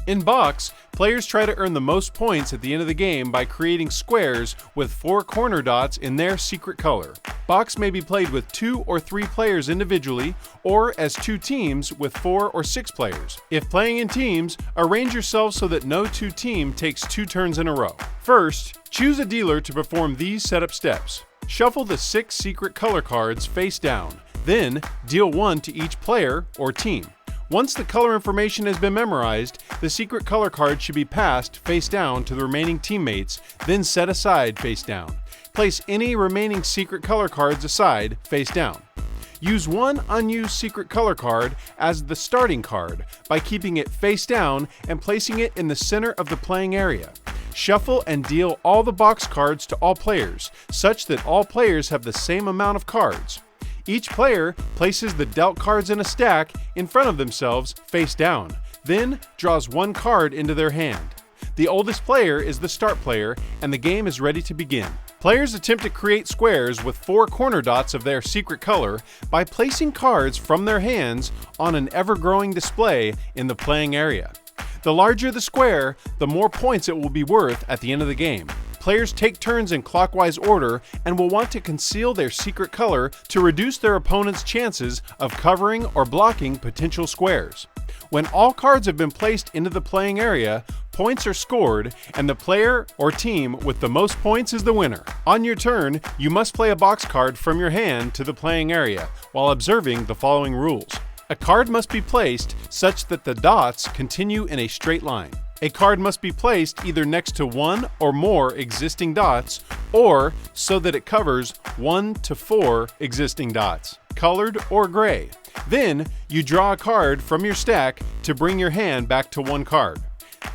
In box, players try to earn the most points at the end of the game by creating squares with 4 corner dots in their secret color. Box may be played with 2 or 3 players individually, or as 2 teams with 4 or 6 players. If playing in teams, arrange yourselves so that no 2 team takes 2 turns in a row. First, choose a dealer to perform these setup steps. Shuffle the 6 secret color cards face down, then deal 1 to each player or team. Once the color information has been memorized, the secret color card should be passed face down to the remaining teammates, then set aside face down. Place any remaining secret color cards aside face down. Use one unused secret color card as the starting card by keeping it face down and placing it in the center of the playing area. Shuffle and deal all the box cards to all players, such that all players have the same amount of cards. Each player places the dealt cards in a stack in front of themselves face down, then draws 1 card into their hand. The oldest player is the start player, and the game is ready to begin. Players attempt to create squares with 4 corner dots of their secret color by placing cards from their hands on an ever-growing display in the playing area. The larger the square, the more points it will be worth at the end of the game. Players take turns in clockwise order and will want to conceal their secret color to reduce their opponent's chances of covering or blocking potential squares. When all cards have been placed into the playing area, points are scored, and the player or team with the most points is the winner. On your turn, you must play a box card from your hand to the playing area while observing the following rules. A card must be placed such that the dots continue in a straight line. A card must be placed either next to 1 or more existing dots, or so that it covers 1 to 4 existing dots, colored or gray. Then, you draw a card from your stack to bring your hand back to 1 card.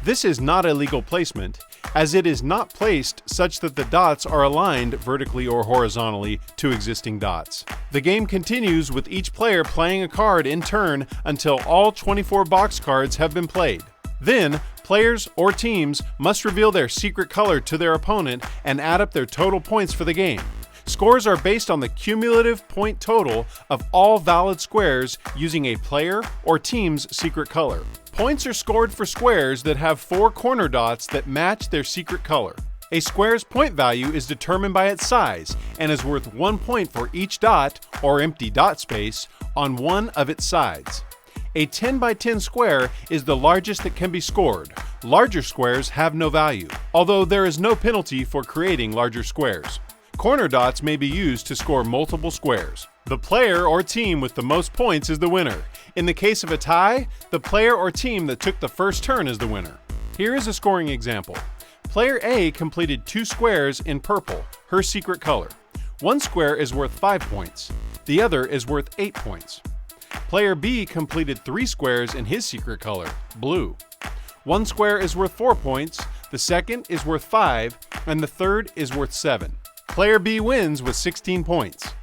This is not a legal placement, as it is not placed such that the dots are aligned vertically or horizontally to existing dots. The game continues with each player playing a card in turn until all 24 box cards have been played. Then, players or teams must reveal their secret color to their opponent and add up their total points for the game. Scores are based on the cumulative point total of all valid squares using a player or team's secret color. Points are scored for squares that have 4 corner dots that match their secret color. A square's point value is determined by its size and is worth 1 point for each dot or empty dot space on one of its sides. A 10 by 10 square is the largest that can be scored. Larger squares have no value, although there is no penalty for creating larger squares. Corner dots may be used to score multiple squares. The player or team with the most points is the winner. In the case of a tie, the player or team that took the first turn is the winner. Here is a scoring example. Player A completed 2 squares in purple, her secret color. 1 square is worth 5 points. The other is worth 8 points. Player B completed 3 squares in his secret color, blue. 1 square is worth 4 points, the second is worth 5, and the third is worth 7. Player B wins with 16 points.